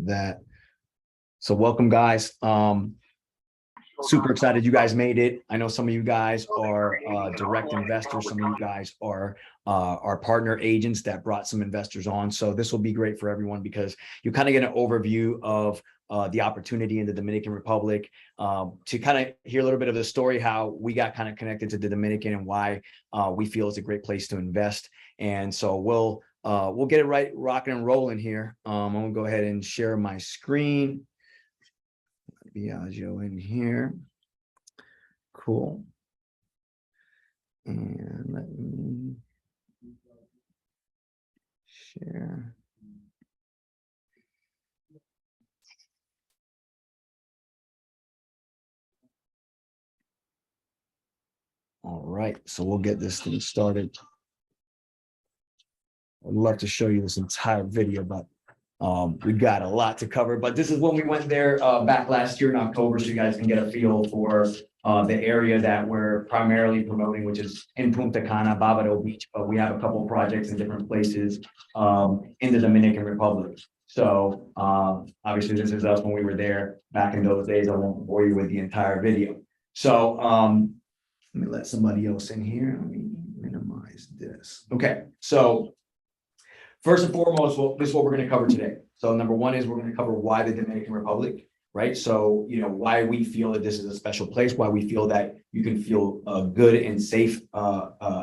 that. So welcome, guys. Super excited you guys made it. I know some of you guys are direct investors. Some of you guys are our partner agents that brought some investors on. So this will be great for everyone because you kind of get an overview of the opportunity in the Dominican Republic, to kind of hear a little bit of the story, how we got kind of connected to the Dominican and why we feel it's a great place to invest. And so we'll get it right, rocking and rolling here. I'm gonna go ahead and share my screen. Biagio in here. Cool. And let me share. All right, so we'll get this thing started. I'd love to show you this entire video, but we've got a lot to cover. But this is when we went there back last year in October, so you guys can get a feel for the area that we're primarily promoting, which is in Punta Cana, Bávaro Beach. But we have a couple of projects in different places in the Dominican Republic. So obviously this is us when we were there back in those days. I won't bore you with the entire video. So let me let somebody else in here. Let me minimize this. Okay, so first and foremost, this is what we're going to cover today. So number one is we're going to cover why the Dominican Republic, right? So, you know, why we feel that this is a special place, why we feel that you can feel good and safe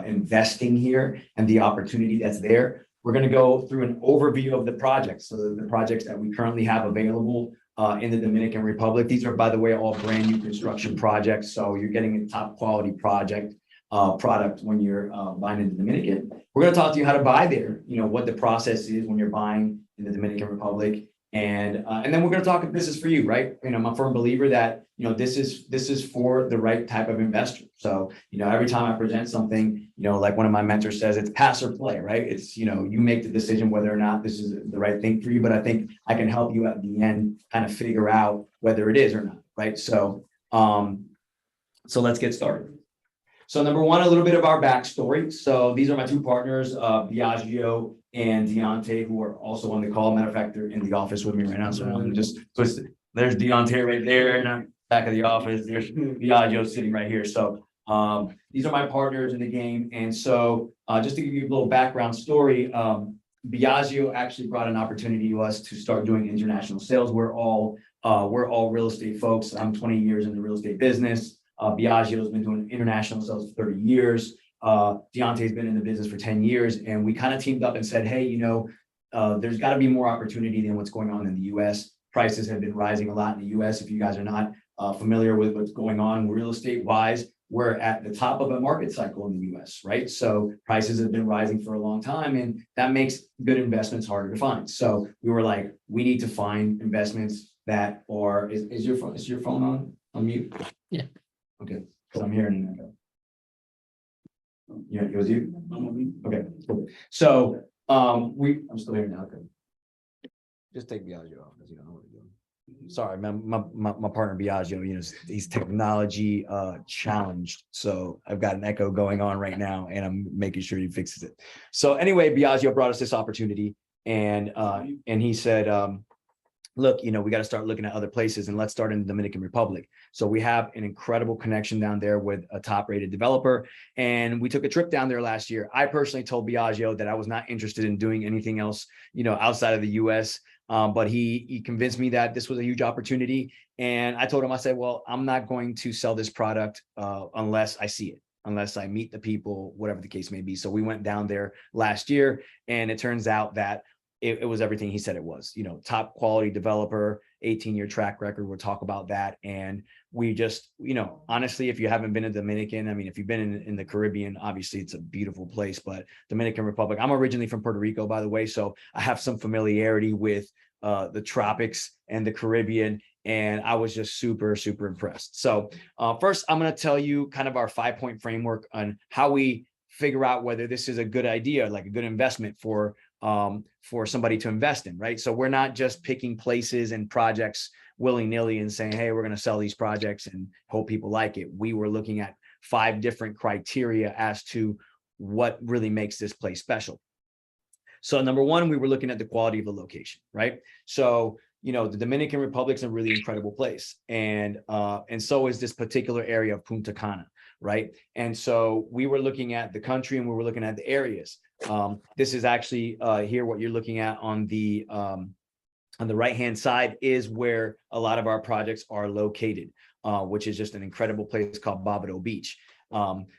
investing here and the opportunity that's there. We're going to go through an overview of the projects. So the projects that we currently have available in the Dominican Republic. These are, by the way, all brand new construction projects. So you're getting a top quality product when you're buying in the Dominican. We're going to talk to you how to buy there, you know, what the process is when you're buying in the Dominican Republic. And then we're going to talk if this is for you, right? You know, I'm a firm believer that, you know, this is for the right type of investor. So, you know, every time I present something, you know, like one of my mentors says, it's pass or play, right? It's, you know, you make the decision whether or not this is the right thing for you, but I think I can help you at the end kind of figure out whether it is or not, right? So, so let's get started. So number one, a little bit of our backstory. So these are my two partners, Biagio and Deontay, who are also on the call. Matter of fact, they're in the office with me right now. So I'm just twisted. There's Deontay right there in the back of the office. There's Biagio sitting right here. So these are my partners in the game. And so just to give you a little background story, Biagio actually brought an opportunity to us to start doing international sales. We're all real estate folks. I'm 20 years in the real estate business. Biagio has been doing international sales for 30 years. Deontay's been in the business for 10 years. And we kind of teamed up and said, hey, you know, there's got to be more opportunity than what's going on in the US. Prices have been rising a lot in the US. If you guys are not familiar with what's going on real estate wise, we're at the top of a market cycle in the US, right? So prices have been rising for a long time, and that makes good investments harder to find. So we were like, we need to find investments that are, is your phone on mute? Yeah. Okay, because I'm hearing an echo. Yeah, it was you? Okay, cool. So I'm still hearing now. Okay. Just take Biagio off because you don't know what to do. Sorry, my partner Biagio, you know, he's technology challenged. So I've got an echo going on right now and I'm making sure he fixes it. So anyway, Biagio brought us this opportunity and he said, look, you know, we got to start looking at other places and let's start in the Dominican Republic. So we have an incredible connection down there with a top rated developer. And we took a trip down there last year. I personally told Biagio that I was not interested in doing anything else, you know, outside of the US. But he convinced me that this was a huge opportunity. And I told him, I said, well, I'm not going to sell this product unless I see it, unless I meet the people, whatever the case may be. So we went down there last year and it turns out that it was everything he said it was, you know, top quality developer, 18-year track record. We'll talk about that. And we just, you know, honestly, if you haven't been in Dominican, I mean, if you've been in the Caribbean, obviously it's a beautiful place, but Dominican Republic, I'm originally from Puerto Rico, by the way. So I have some familiarity with the tropics and the Caribbean. And I was just super, super impressed. So first, I'm going to tell you kind of our 5-point framework on how we figure out whether this is a good idea, like a good investment for somebody to invest in, right? So we're not just picking places and projects willy-nilly and saying, hey, we're going to sell these projects and hope people like it. We were looking at 5 different criteria as to what really makes this place special. So number one, we were looking at the quality of the location, right? So the Dominican Republic's a really incredible place, and so is this particular area of Punta Cana, right? And so we were looking at the country and we were looking at the areas. This is actually here what you're looking at on the right-hand side is where a lot of our projects are located, which is just an incredible place called Bobado Beach.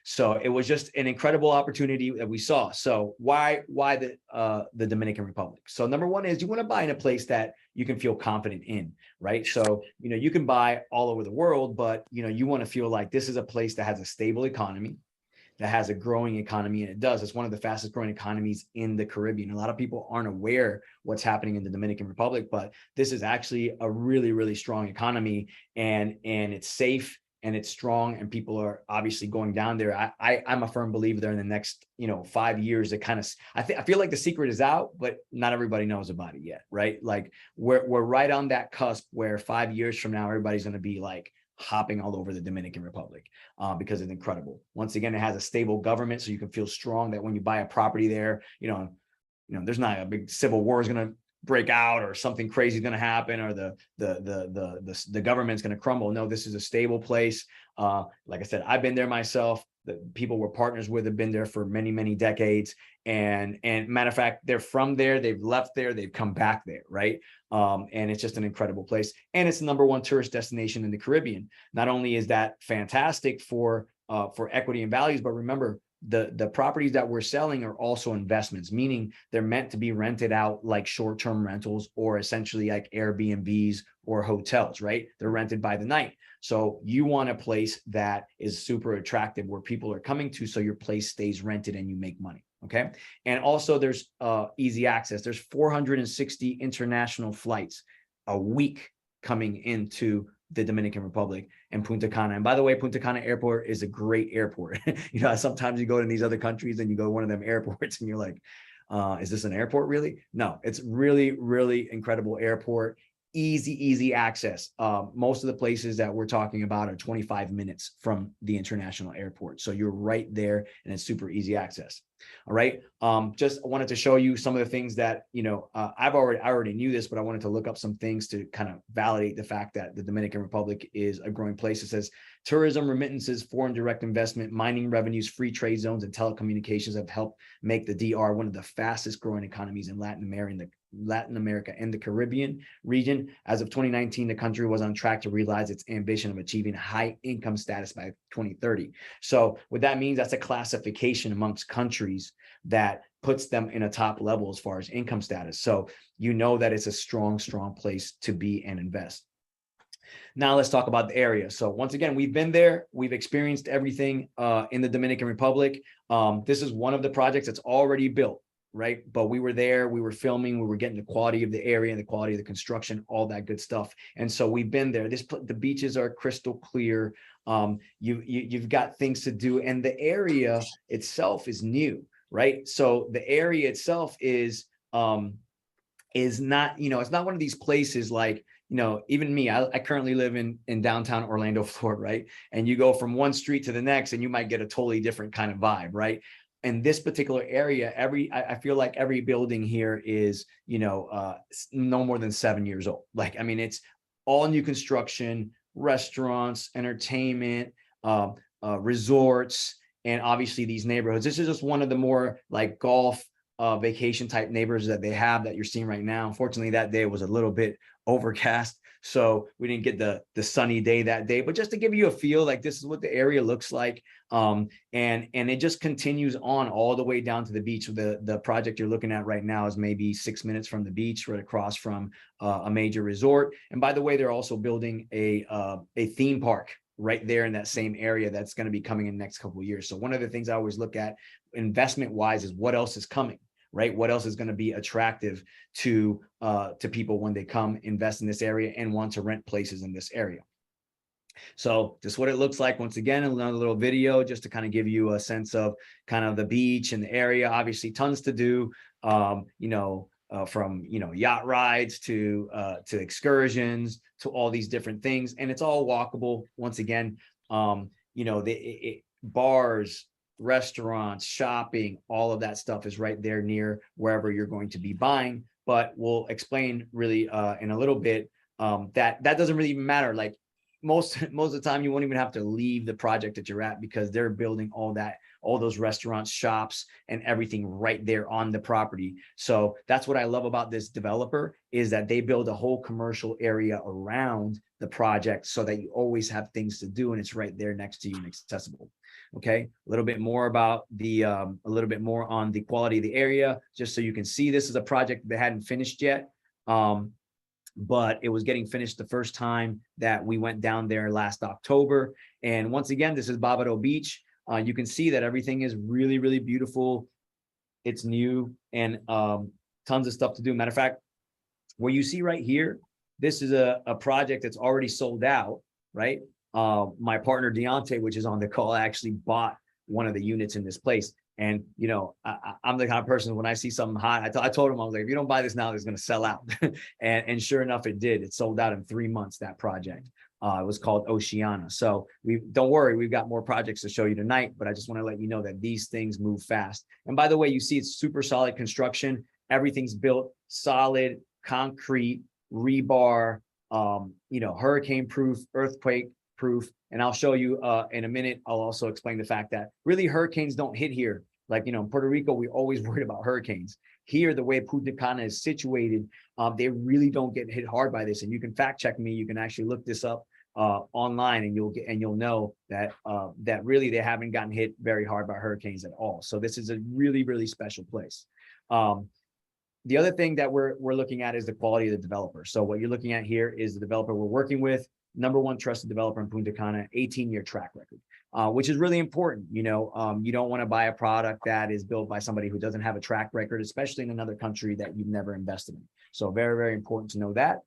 So it was just an incredible opportunity that we saw. So why the Dominican Republic? So number one is you want to buy in a place that you can feel confident in, right? So, you can buy all over the world, but, you want to feel like this is a place that has a stable economy, that has a growing economy, and it does. It's one of the fastest growing economies in the Caribbean. A lot of people aren't aware what's happening in the Dominican Republic, but this is actually a really, really strong economy, and it's safe and it's strong, and people are obviously going down there. I'm a firm believer there in the next, 5 years. It kind of, I feel like the secret is out, but not everybody knows about it yet, right? Like we're right on that cusp where 5 years from now, everybody's going to be like hopping all over the Dominican Republic because it's incredible. Once again, it has a stable government, so you can feel strong that when you buy a property there, there's not a big civil war is going to break out or something crazy is going to happen, or the government's going to crumble. No, this is a stable place. Like I said, I've been there myself. The people we're partners with have been there for many, many decades. And matter of fact, they're from there. They've left there. They've come back there, right? And it's just an incredible place. And it's the #1 tourist destination in the Caribbean. Not only is that fantastic for equity and values, but remember, the properties that we're selling are also investments, meaning they're meant to be rented out like short-term rentals, or essentially like Airbnbs or hotels, right? They're rented by the night. So you want a place that is super attractive where people are coming to, so your place stays rented and you make money. Okay. And also there's easy access. There's 460 international flights a week coming into the Dominican Republic and Punta Cana. And by the way, Punta Cana airport is a great airport. Sometimes you go to these other countries and you go to one of them airports and you're like, is this an airport really? No, it's really, really incredible airport. Easy access. Most of the places that we're talking about are 25 minutes from the international airport. So you're right there and it's super easy access. All right. Just wanted to show you some of the things that, I already knew this, but I wanted to look up some things to kind of validate the fact that the Dominican Republic is a growing place. It says tourism, remittances, foreign direct investment, mining revenues, free trade zones, and telecommunications have helped make the DR one of the fastest growing economies in Latin America and the Caribbean region. As of 2019, the country was on track to realize its ambition of achieving high income status by 2030. So what that means, that's a classification amongst countries that puts them in a top level as far as income status. So that it's a strong place to be and invest. Now let's talk about the area. So once again, we've been there. We've experienced everything in the Dominican Republic. This is one of the projects that's already built, right? But we were there, we were filming, we were getting the quality of the area and the quality of the construction, all that good stuff. And so we've been there. The beaches are crystal clear. You've got things to do, and the area itself is new, right? So the area itself is not, it's not one of these places like, even me, I currently live in downtown Orlando, Florida, right? And you go from one street to the next and you might get a totally different kind of vibe, right? In this particular area, I feel like every building here is, no more than 7 years old. Like, I mean, it's all new construction, restaurants, entertainment, resorts, and obviously these neighborhoods. This is just one of the more like golf vacation type neighborhoods that they have that you're seeing right now. Unfortunately, that day was a little bit overcast, so we didn't get the sunny day that day. But just to give you a feel, like this is what the area looks like, and it just continues on all the way down to the beach. The project you're looking at right now is maybe 6 minutes from the beach, right across from a major resort. And by the way, they're also building a theme park right there in that same area that's going to be coming in the next couple of years. So one of the things I always look at investment wise is what else is coming, right? What else is going to be attractive to people when they come invest in this area and want to rent places in this area. So just what it looks like. Once again, another little video just to kind of give you a sense of kind of the beach and the area. Obviously tons to do, from yacht rides to excursions to all these different things, and it's all walkable. Once again, bars, restaurants, shopping, all of that stuff is right there near wherever you're going to be buying but we'll explain really in a little bit that doesn't really even matter. Like most of the time, you won't even have to leave the project that you're at, because they're building all those restaurants, shops, and everything right there on the property. So that's what I love about this developer, is that they build a whole commercial area around the project so that you always have things to do, and it's right there next to you and accessible. Okay, a little bit more about a little bit more on the quality of the area, just so you can see. This is a project that hadn't finished yet. But it was getting finished the first time that we went down there last October. And once again, this is Bávaro Beach. You can see that everything is really, really beautiful. It's new, and tons of stuff to do. Matter of fact, what you see right here, this is a project that's already sold out, right? My partner Deontay, which is on the call, actually bought one of the units in this place. And, you know, I'm the kind of person, when I see something hot, I told him, I was like, if you don't buy this now, it's going to sell out. and sure enough, it did. It sold out in 3 months, that project. It was called Oceana. So don't worry, we've got more projects to show you tonight, but I just want to let you know that these things move fast. And by the way, you see it's super solid construction. Everything's built solid, concrete, rebar, you know, hurricane proof, earthquake proof. And I'll show you in a minute. I'll also explain the fact that really hurricanes don't hit here. Like, you know, in Puerto Rico, we always worried about hurricanes. Here, the way Punta Cana is situated, they really don't get hit hard by this. And you can fact check me. You can actually look this up online, and you'll know that that really they haven't gotten hit very hard by hurricanes at all. So this is a really, really special place. The other thing that we're looking at is the quality of the developer. So what you're looking at here is the developer we're working with. #1 trusted developer in Punta Cana, 18-year track record, which is really important. You know, you don't want to buy a product that is built by somebody who doesn't have a track record, especially in another country that you've never invested in. So very, very important to know that.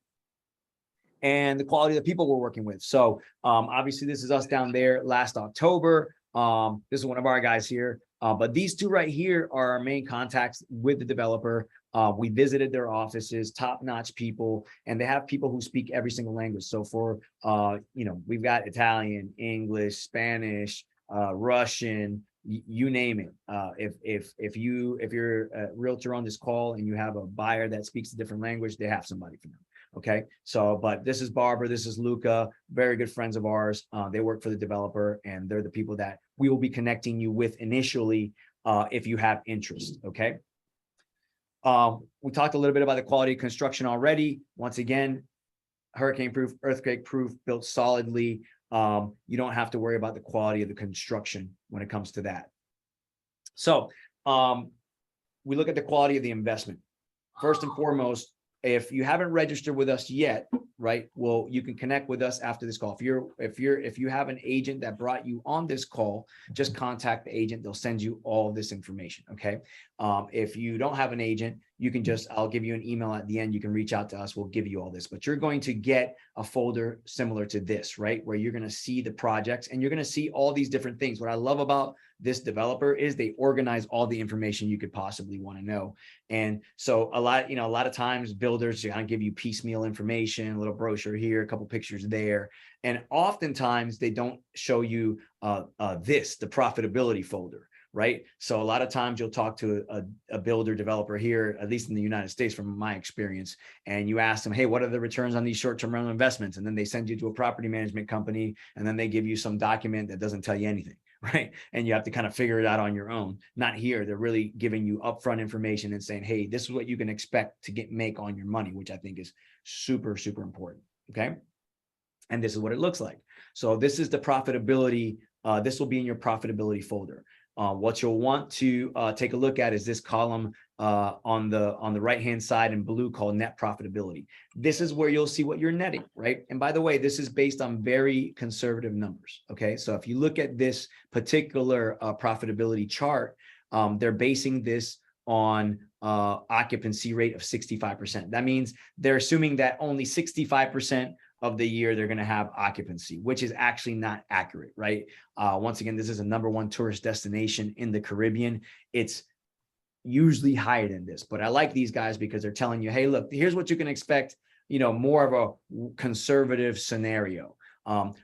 And the quality of the people we're working with. So obviously, this is us down there last October. This is one of our guys here. But these two right here are our main contacts with the developer. We visited their offices, top-notch people, and they have people who speak every single language. So for, you know, we've got Italian, English, Spanish, Russian, you name it. If you're a realtor on this call and you have a buyer that speaks a different language, they have somebody for them. Okay. So, but this is Barbara, this is Luca, very good friends of ours. They work for the developer, and they're the people that we will be connecting you with initially if you have interest. Okay. We talked a little bit about the quality of construction already. Once again, hurricane proof, earthquake proof, built solidly. You don't have to worry about the quality of the construction when it comes to that. So we look at the quality of the investment. First and foremost, if you haven't registered with us yet, right? Well, you can connect with us after this call. If you have an agent that brought you on this call, just contact the agent. They'll send you all this information. Okay. If you don't have an agent, you can I'll give you an email at the end. You can reach out to us. We'll give you all this, but you're going to get a folder similar to this, right? Where you're going to see the projects and you're going to see all these different things. What I love about this developer is they organize all the information you could possibly want to know. And so a lot of times builders kind of give you piecemeal information, a little brochure here, a couple pictures there. And oftentimes they don't show you the profitability folder. Right. So a lot of times you'll talk to a builder developer here, at least in the United States, from my experience, and you ask them, hey, what are the returns on these short-term rental investments? And then they send you to a property management company, and then they give you some document that doesn't tell you anything. Right. And you have to kind of figure it out on your own. Not here. They're really giving you upfront information and saying, hey, this is what you can expect to make on your money, which I think is super, super important. Okay. And this is what it looks like. So this is the profitability. This will be in your profitability folder. What you'll want to take a look at is this column on the right-hand side in blue called net profitability. This is where you'll see what you're netting, right? And by the way, this is based on very conservative numbers, okay? So if you look at this particular profitability chart, they're basing this on occupancy rate of 65%. That means they're assuming that only 65% of the year they're going to have occupancy, which is actually not accurate, right? Once again, this is a #1 tourist destination in the Caribbean. It's usually higher than this, but I like these guys because they're telling you, hey, look, here's what you can expect, more of a conservative scenario,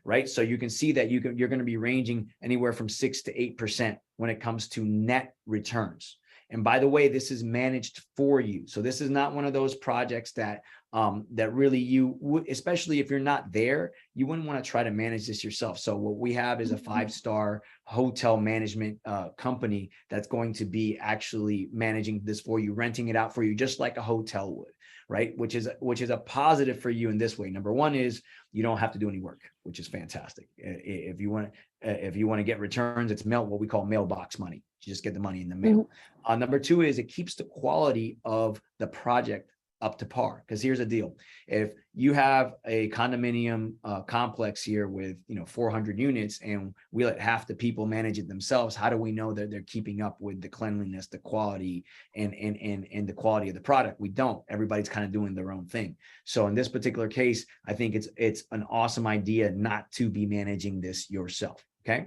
right? So you can see that you're going to be ranging anywhere from 6 to 8% when it comes to net returns. And by the way, this is managed for you. So this is not one of those projects that that really you would, especially if you're not there, you wouldn't want to try to manage this yourself. So what we have is a 5-star hotel management company that's going to be actually managing this for you, renting it out for you, just like a hotel would, right? Which is a positive for you in this way. Number one is you don't have to do any work, which is fantastic. If you want to get returns, it's what we call mailbox money. You just get the money in the mail. Number two is it keeps the quality of the project up to par. Because here's the deal: if you have a condominium complex here with 400 units, and we let half the people manage it themselves, how do we know that they're keeping up with the cleanliness, the quality, and the quality of the product? We don't. Everybody's kind of doing their own thing. So in this particular case, I think it's an awesome idea not to be managing this yourself. Okay.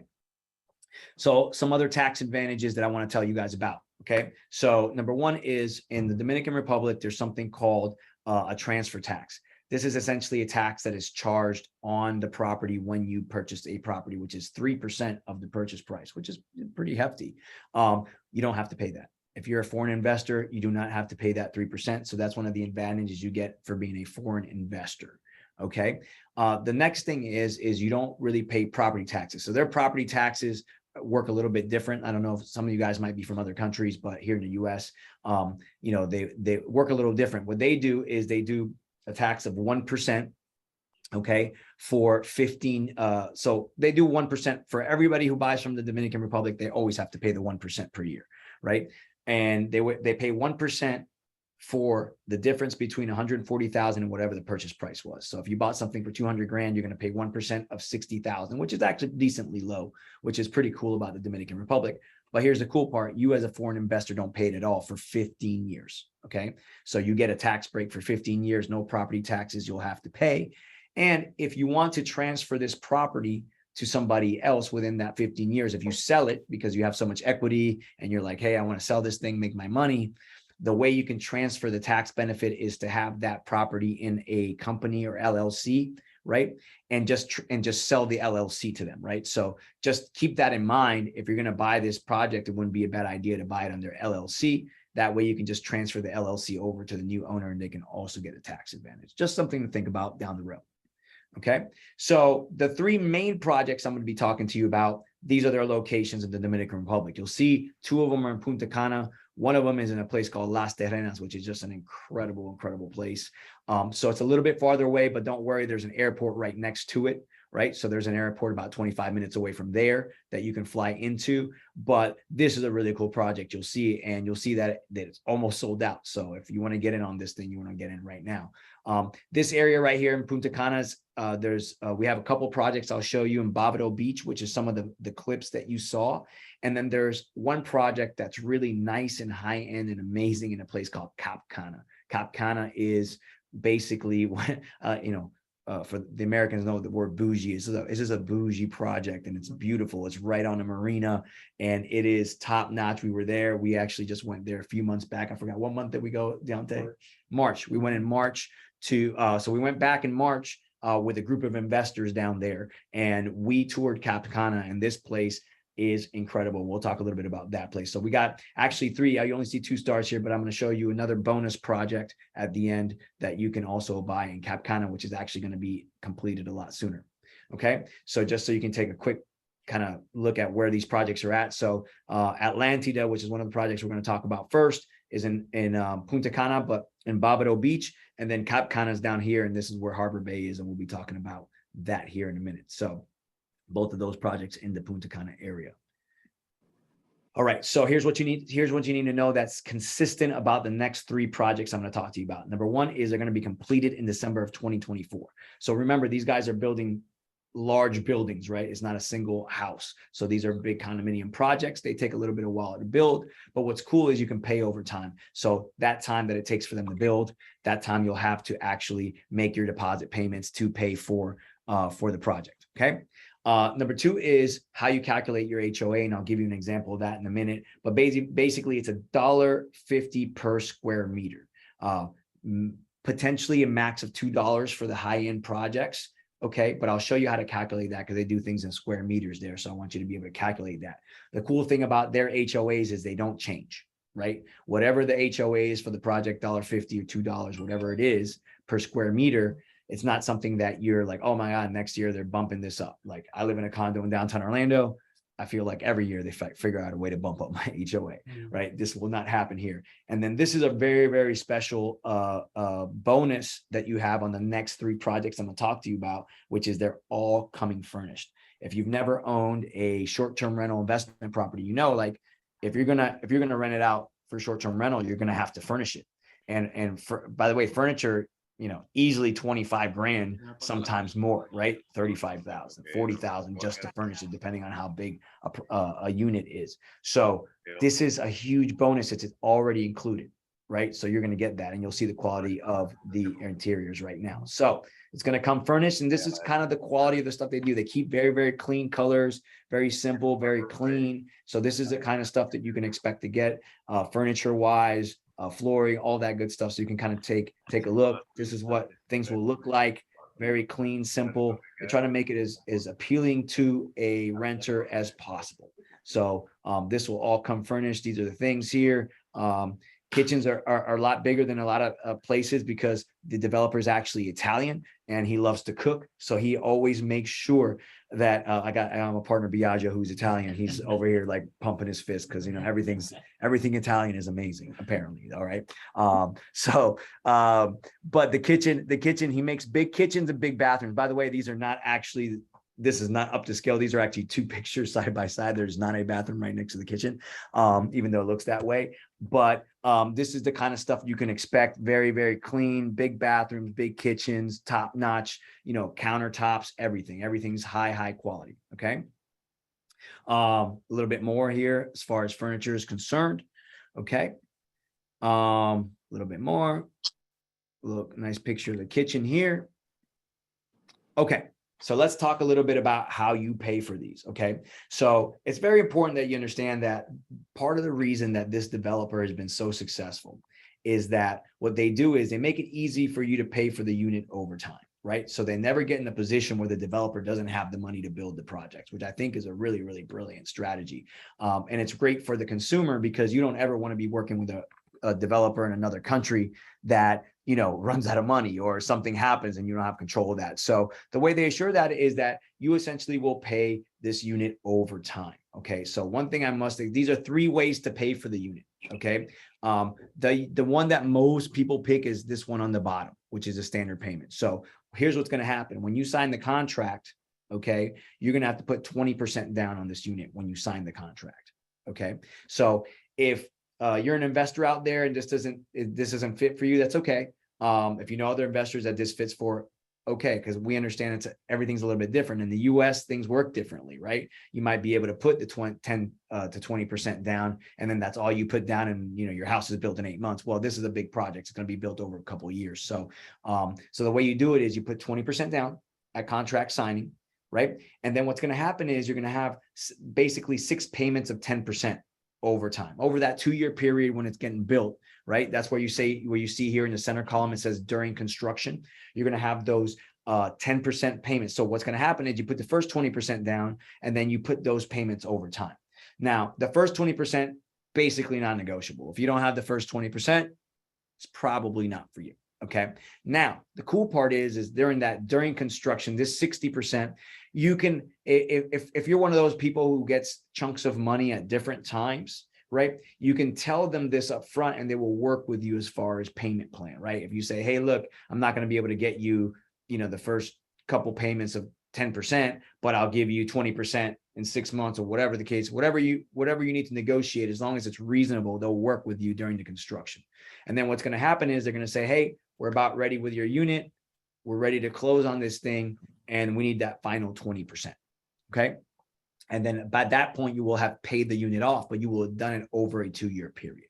So some other tax advantages that I want to tell you guys about. Okay. So number one is in the Dominican Republic, there's something called a transfer tax. This is essentially a tax that is charged on the property when you purchase a property, which is 3% of the purchase price, which is pretty hefty. You don't have to pay that. If you're a foreign investor, you do not have to pay that 3%. So that's one of the advantages you get for being a foreign investor. Okay. The next thing is you don't really pay property taxes. So their property taxes work a little bit different. I don't know if some of you guys might be from other countries, but here in the US, they work a little different. What they do is they do a tax of 1%. Okay. For 15. So they do 1% for everybody who buys from the Dominican Republic. They always have to pay the 1% per year. Right. And they pay 1% for the difference between 140,000 and whatever the purchase price was. So if you bought something for 200 grand, you're going to pay 1% of 60,000, which is actually decently low, which is pretty cool about the Dominican Republic. But here's the cool part: you as a foreign investor don't pay it at all for 15 years. Okay. So you get a tax break for 15 years, no property taxes you'll have to pay. And if you want to transfer this property to somebody else within that 15 years, if you sell it because you have so much equity and you're like, hey, I want to sell this thing, make my money, the way you can transfer the tax benefit is to have that property in a company or LLC, right? And just sell the LLC to them, right? So just keep that in mind. If you're going to buy this project, it wouldn't be a bad idea to buy it under LLC. That way you can just transfer the LLC over to the new owner and they can also get a tax advantage. Just something to think about down the road. Okay. So the three main projects I'm going to be talking to you about, these are their locations in the Dominican Republic. You'll see two of them are in Punta Cana. One of them is in a place called Las Terrenas, which is just an incredible place. So it's a little bit farther away, but don't worry, there's an airport right next to it, right? So there's an airport about 25 minutes away from there that you can fly into. But this is a really cool project. You'll see, and you'll see that it's almost sold out. So if you want to get in on this thing, you want to get in right now. This area right here in Punta Canas, we have a couple projects I'll show you in Bávaro Beach, which is some of the clips that you saw. And then there's one project that's really nice and high end and amazing in a place called Cap Cana. Cap Cana is basically, for the Americans know the word bougie. This is a bougie project and it's beautiful. It's right on the marina and it is top notch. We were there. We actually just went there a few months back. I forgot what month did we go, Deontay? March. We went in March so we went back in March with a group of investors down there and we toured Cap Cana, and this place is incredible. We'll talk a little bit about that place. So we got actually three. You only see 2 stars here, but I'm going to show you another bonus project at the end that you can also buy in Cap Cana, which is actually going to be completed a lot sooner. Okay. So just so you can take a quick kind of look at where these projects are at. So Atlantida, which is one of the projects we're going to talk about first, is in Punta Cana, but in Bávaro Beach. And then Cap Cana is down here. And this is where Harbor Bay is. And we'll be talking about that here in a minute. So both of those projects in the Punta Cana area. All right. So here's what you need. Here's what you need to know that's consistent about the next 3 projects I'm going to talk to you about. Number one is they're going to be completed in December of 2024. So remember, these guys are building large buildings, right? It's not a single house. So these are big condominium projects. They take a little bit of a while to build, but what's cool is you can pay over time. So that time that it takes for them to build, that time you'll have to actually make your deposit payments to pay for the project. Okay. Number 2 is how you calculate your HOA, and I'll give you an example of that in a minute. But basically, it's $1.50 per square meter, potentially a max of $2 for the high-end projects. Okay, but I'll show you how to calculate that because they do things in square meters there. So I want you to be able to calculate that. The cool thing about their HOAs is they don't change, right? Whatever the HOA is for the project, $1.50 or $2, whatever it is per square meter. It's not something that you're like, oh my God, next year they're bumping this up. Like I live in a condo in downtown Orlando. I feel like every year they figure out a way to bump up my HOA, right? This will not happen here. And then this is a very, very special bonus that you have on the next 3 projects I'm gonna talk to you about, which is they're all coming furnished. If you've never owned a short-term rental investment property, you know, like if you're gonna rent it out for short-term rental, you're gonna have to furnish it. And by the way, furniture, you know, easily 25 grand, sometimes more, right? 35,000, 40,000 just to furnish it, depending on how big a unit is. So this is a huge bonus. It's already included, right? So you're going to get that, and you'll see the quality of the interiors right now. So it's going to come furnished, and this is kind of the quality of the stuff they do. They keep very, very clean colors, very simple, very clean. So this is the kind of stuff that you can expect to get furniture wise, flooring, all that good stuff. So you can kind of take a look. This is what things will look like. Very clean, simple. They try to make it as appealing to a renter as possible. So this will all come furnished. These are the things here. Kitchens are a lot bigger than a lot of places because the developer is actually Italian and he loves to cook. So he always makes sure that I'm a partner, Biagio, who's Italian. He's over here like pumping his fist because, you know, everything Italian is amazing, apparently. All right. But the kitchen, he makes big kitchens and big bathrooms. By the way, these are not actually, this is not up to scale. These are actually 2 pictures side by side. There's not a bathroom right next to the kitchen, even though it looks that way. But this is the kind of stuff you can expect. Very, very clean, big bathrooms, big kitchens, top notch, you know, countertops, everything. Everything's high quality. Okay. A little bit more here as far as furniture is concerned. Okay. A little bit more. Look, nice picture of the kitchen here. Okay. So let's talk a little bit about how you pay for these, okay? So it's very important that you understand that part of the reason that this developer has been so successful is that what they do is they make it easy for you to pay for the unit over time, right? So they never get in a position where the developer doesn't have the money to build the projects, which I think is a really, really brilliant strategy. And it's great for the consumer because you don't ever want to be working with a developer in another country that, you know, runs out of money or something happens and you don't have control of that. So the way they assure that is that you essentially will pay this unit over time. Okay. So one thing these are 3 ways to pay for the unit. Okay. The one that most people pick is this one on the bottom, which is a standard payment. So here's what's going to happen. When you sign the contract, okay, you're going to have to put 20% down on this unit when you sign the contract. Okay. So if you're an investor out there and this isn't fit for you, that's okay. If you know other investors that this fits for, okay, because we understand everything's a little bit different. In the US, things work differently, right? You might be able to put the 10 to 20% down, and then that's all you put down, and you know your house is built in 8 months. Well, this is a big project; it's going to be built over a couple of years. So, so the way you do it is you put 20% down at contract signing, right? And then what's going to happen is you're going to have basically 6 payments of 10% over time, over that 2-year period when it's getting built, right? That's where you see here in the center column, it says during construction, you're going to have those 10% payments. So what's going to happen is you put the first 20% down and then you put those payments over time. Now, the first 20%, basically non-negotiable. If you don't have the first 20%, it's probably not for you. Okay. Now, the cool part is during construction, this 60%, you can, if you're one of those people who gets chunks of money at different times, right? You can tell them this up front and they will work with you as far as payment plan, right? If you say, hey, look, I'm not going to be able to get you, you know, the first couple payments of 10%, but I'll give you 20% in 6 months or whatever the case, whatever you need to negotiate, as long as it's reasonable, they'll work with you during the construction. And then what's going to happen is they're going to say, hey, we're about ready with your unit. We're ready to close on this thing. And we need that final 20%. Okay. And then by that point, you will have paid the unit off, but you will have done it over a 2-year period.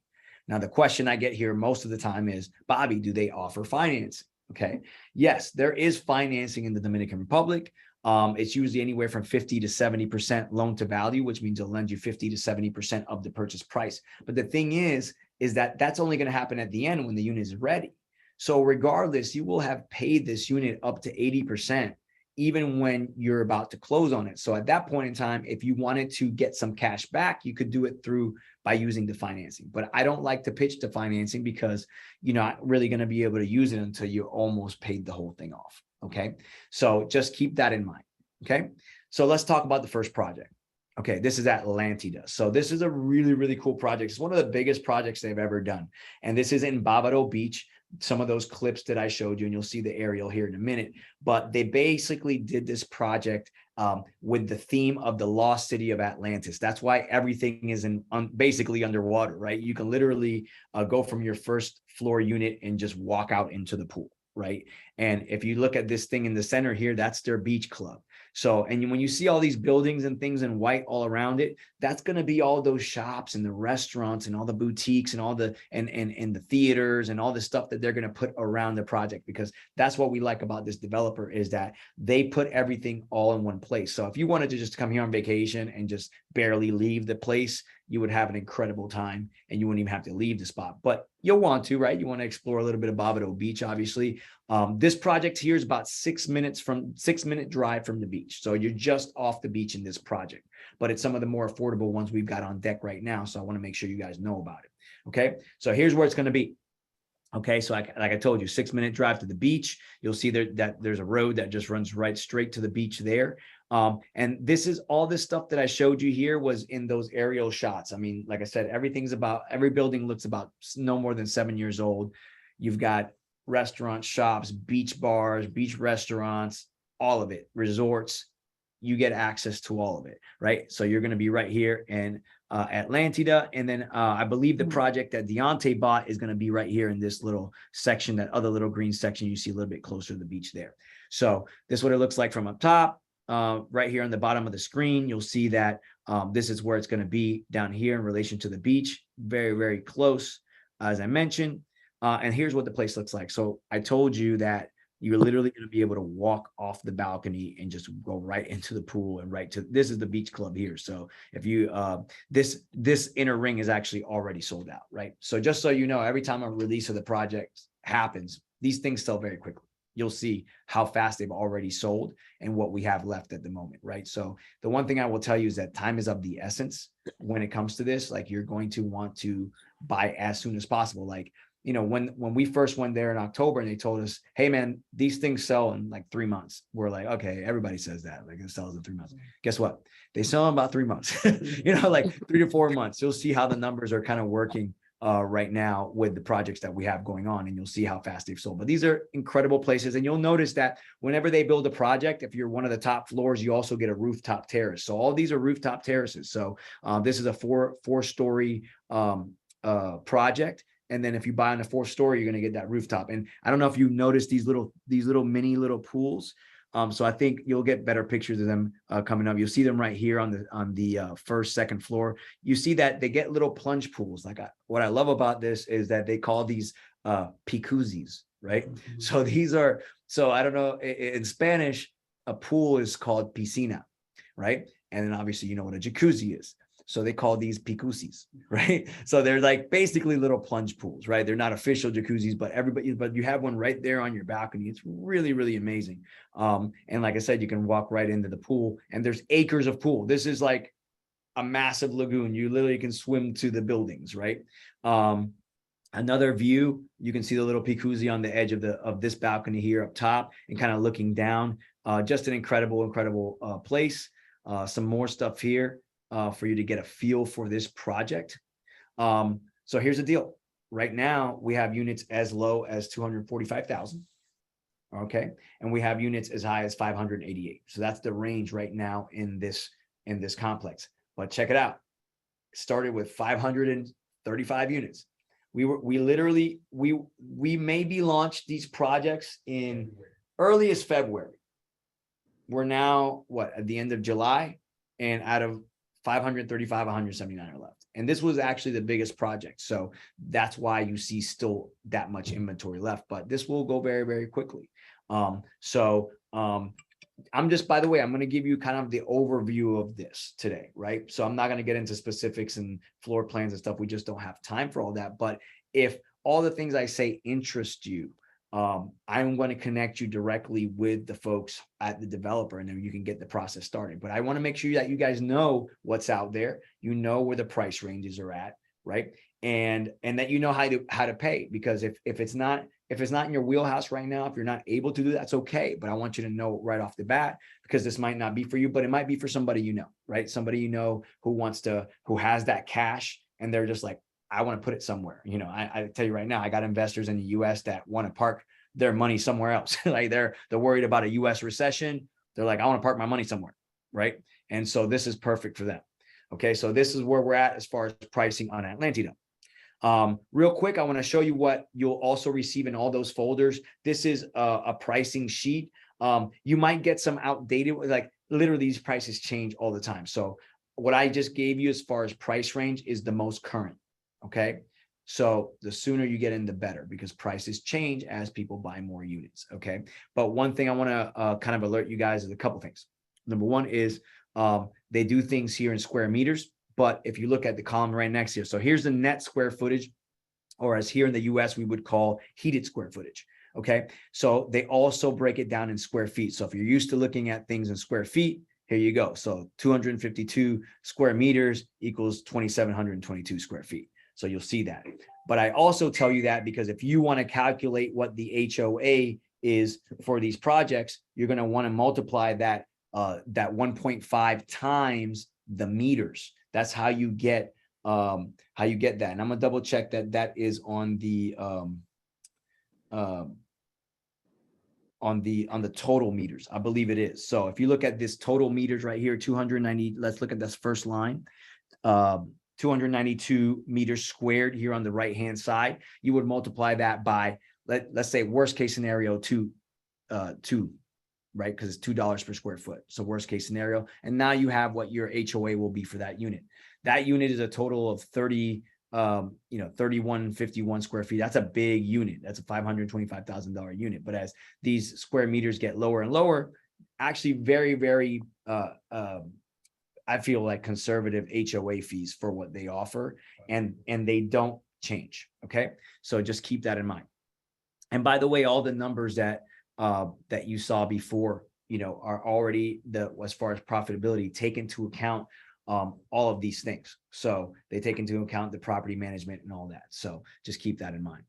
Now, the question I get here most of the time is, Bobby, do they offer financing? Okay. Yes, there is financing in the Dominican Republic. It's usually anywhere from 50 to 70% loan to value, which means they'll lend you 50 to 70% of the purchase price. But the thing is that that's only going to happen at the end when the unit is ready. So regardless, you will have paid this unit up to 80%, even when you're about to close on it. So at that point in time, if you wanted to get some cash back, you could do it by using the financing. But I don't like to pitch the financing because you're not really going to be able to use it until you almost paid the whole thing off. Okay. So just keep that in mind. Okay. So let's talk about the first project. Okay, this is Atlantida. So this is a really, really cool project. It's one of the biggest projects they've ever done. And this is in Bávaro Beach. Some of those clips that I showed you, and you'll see the aerial here in a minute. But they basically did this project with the theme of the lost city of Atlantis. That's why everything is basically underwater, right? You can literally go from your first floor unit and just walk out into the pool, right? And if you look at this thing in the center here, that's their beach club. So, and when you see all these buildings and things in white all around it, that's going to be all those shops and the restaurants and all the boutiques and all the, and the theaters and all the stuff that they're going to put around the project, because that's what we like about this developer, is that they put everything all in one place. So if you wanted to just come here on vacation and just barely leave the place, you would have an incredible time and you wouldn't even have to leave the spot, but you'll want to, right? You want to explore a little bit of Bávaro Beach, obviously. This project here is about 6 minute drive from the beach. So you're just off the beach in this project, but it's some of the more affordable ones we've got on deck right now. So I want to make sure you guys know about it. Okay. So here's where it's going to be. Okay. So like I told you, 6 minute drive to the beach. You'll see that there's a road that just runs right straight to the beach there. And this is all this stuff that I showed you here was in those aerial shots. I mean, like I said, every building looks about no more than 7 years old. You've got restaurants, shops, beach bars, beach restaurants, all of it, resorts. You get access to all of it, right? So you're going to be right here in Atlantida. And then I believe the project that Deontay bought is going to be right here in this little section, that other little green section you see a little bit closer to the beach there. So this is what it looks like from up top. Right here on the bottom of the screen, you'll see that this is where it's going to be down here in relation to the beach. Very, very close, as I mentioned. And here's what the place looks like. So I told you that you're literally going to be able to walk off the balcony and just go right into the pool and right to, this is the beach club here. So if you, this inner ring is actually already sold out, right? So just so you know, every time a release of the project happens, these things sell very quickly. You'll see how fast they've already sold and what we have left at the moment, right? So the one thing I will tell you is that time is of the essence when it comes to this. Like, you're going to want to buy as soon as possible. Like, you know, when we first went there in October and they told us, hey man, these things sell in like 3 months. We're like, okay, everybody says that, like, it sells in 3 months. Guess what? They sell in about 3 months, you know, like 3 to 4 months. You'll see how the numbers are kind of working right now with the projects that we have going on, and you'll see how fast they've sold. But these are incredible places. And you'll notice that whenever they build a project, if you're one of the top floors, you also get a rooftop terrace. So all these are rooftop terraces. So this is a four-story project. And then if you buy on the 4th story, you're going to get that rooftop. And I don't know if you noticed these little mini pools. So I think you'll get better pictures of them coming up. You'll see them right here on the first, second floor. You see that they get little plunge pools. Like, what I love about this is that they call these jacuzzis, right? Mm-hmm. So these are, so I don't know, in Spanish, a pool is called piscina, right? And then obviously you know what a jacuzzi is. So they call these jacuzzis, right? So they're like basically little plunge pools, right? They're not official jacuzzis, but you have one right there on your balcony. It's really, really amazing. And like I said, you can walk right into the pool, and there's acres of pool. This is like a massive lagoon. You literally can swim to the buildings, right? Another view, you can see the little jacuzzi on the edge of this balcony here up top and kind of looking down. Just an incredible place. Some more stuff here. For you to get a feel for this project. So here's the deal. Right now, we have units as low as 245,000. Okay. And we have units as high as 588. So that's the range right now in this complex. But check it out. It started with 535 units. We maybe launched these projects in earliest February. We're now at the end of July, and out of 535, 179 are left. And this was actually the biggest project. So that's why you see still that much inventory left, but this will go very, very quickly. I'm just, by the way, I'm going to give you kind of the overview of this today, right? So I'm not going to get into specifics and floor plans and stuff. We just don't have time for all that. But if all the things I say interest you, I'm going to connect you directly with the folks at the developer, and then you can get the process started. But I want to make sure that you guys know what's out there, you know where the price ranges are at, right? And that you know how to pay, because if it's not in your wheelhouse right now, if you're not able to do that, that's okay. But I want you to know right off the bat, because this might not be for you, but it might be for somebody you know, right? Somebody you know who has that cash, and they're just like, I want to put it somewhere. You know, I tell you right now, I got investors in the US that want to park their money somewhere else. Like they're worried about a US recession. They're like, I want to park my money somewhere, right? And so this is perfect for them. Okay, so this is where we're at as far as pricing on Atlantida. Real quick, I want to show you what you'll also receive in all those folders. This is a pricing sheet. You might get some outdated, like literally these prices change all the time. So what I just gave you as far as price range is the most current. Okay, so the sooner you get in, the better, because prices change as people buy more units. Okay, but one thing I want to kind of alert you guys is a couple things. Number one is they do things here in square meters. But if you look at the column right next here, so here's the net square footage, or as here in the US, we would call heated square footage. Okay, so they also break it down in square feet. So if you're used to looking at things in square feet, here you go. So 252 square meters equals 2,722 square feet. So you'll see that. But I also tell you that because if you want to calculate what the HOA is for these projects, you're going to want to multiply that 1.5 times the meters. That's how you get that. And I'm gonna double check that is on the total meters. I believe it is. So if you look at this total meters right here, 290, let's look at this first line. 292 meters squared here on the right hand side. You would multiply that by let's say worst case scenario two, right? Because it's $2 per square foot. So worst case scenario. And now you have what your HOA will be for that unit. That unit is a total of 3151 square feet. That's a big unit. That's a $525,000 unit. But as these square meters get lower and lower, actually very, very, I feel like conservative HOA fees for what they offer, and they don't change. Okay. So just keep that in mind. And by the way, all the numbers that you saw before, are already as far as profitability, take into account all of these things. So they take into account the property management and all that. So just keep that in mind.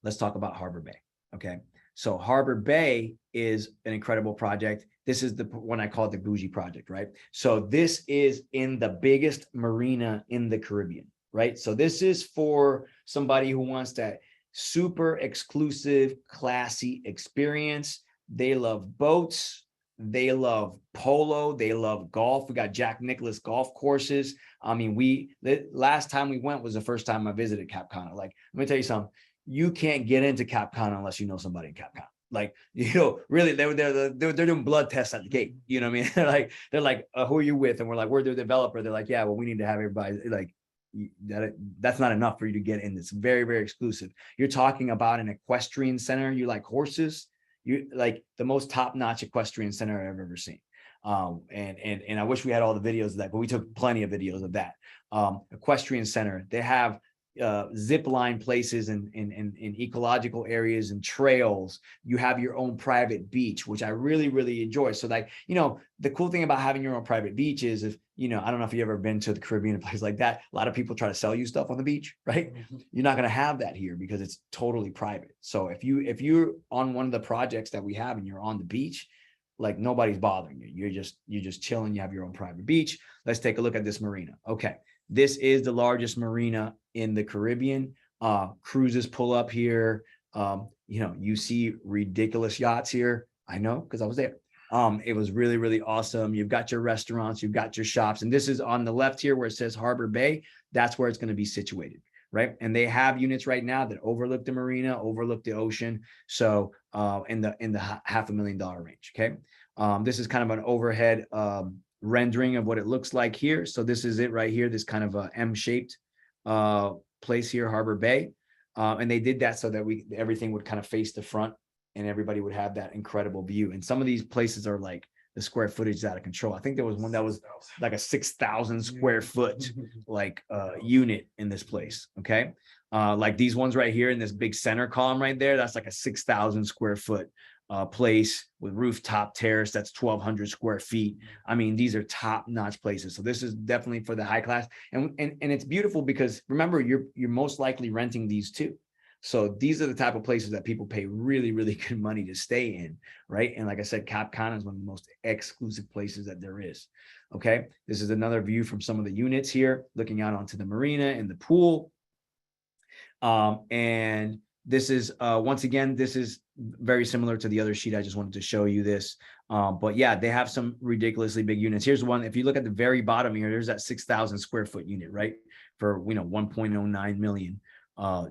Let's talk about Harbor Bay. Okay. So Harbor Bay is an incredible project. This is the one I call it the bougie project, right? So this is in the biggest marina in the Caribbean, right? So this is for somebody who wants that super exclusive, classy experience. They love boats. They love polo. They love golf. We got Jack Nicklaus golf courses. I mean, the last time we went was the first time I visited Cap Cana. Like, let me tell you something. You can't get into Cap Cana unless you know somebody in Cap Cana. Like, really, they're doing blood tests at the gate. You know what I mean? they're like, who are you with? And we're like, we're the developer. They're like, yeah, well, we need to have everybody. Like, that's not enough for you to get in. It's very, very exclusive. You're talking about an equestrian center. You like horses. You like the most top-notch equestrian center I've ever seen. And I wish we had all the videos of that, but we took plenty of videos of that. Equestrian center. They have zip line places in ecological areas and trails. You have your own private beach, which I really, really enjoy. So like, the cool thing about having your own private beach is if, I don't know if you've ever been to the Caribbean, a place like that, a lot of people try to sell you stuff on the beach, right? You're not going to have that here because it's totally private. So if you're on one of the projects that we have and you're on the beach, like nobody's bothering you. You're just chilling. You have your own private beach. Let's take a look at this marina. Okay. This is the largest marina in the Caribbean. Cruises pull up here. You see ridiculous yachts here. I know because I was there. It was really, really awesome. You've got your restaurants, you've got your shops, and this is on the left here where it says Harbor Bay. That's where it's going to be situated, right? And they have units right now that overlook the marina, overlook the ocean. So in the $500,000 range. Okay. This is kind of an overhead rendering of what it looks like here. So this is it right here, this kind of a M-shaped place here, Harbor Bay. And they did that so that everything would kind of face the front and everybody would have that incredible view. And some of these places are like the square footage is out of control. I think there was one that was like a 6,000 square foot like unit in this place. Okay. Like these ones right here in this big center column right there, that's like a 6,000 square foot place with rooftop terrace. That's 1,200 square feet. I mean, these are top-notch places. So this is definitely for the high class, and it's beautiful because remember, you're most likely renting these too. So these are the type of places that people pay really, really good money to stay in, right? And like I said, Cap Cana is one of the most exclusive places that there is. Okay, this is another view from some of the units here, looking out onto the marina and the pool. And this is, once again, this is very similar to the other sheet. I just wanted to show you this. But yeah, they have some ridiculously big units. Here's one. If you look at the very bottom here, there's that 6,000 square foot unit, right? For, $1.09 million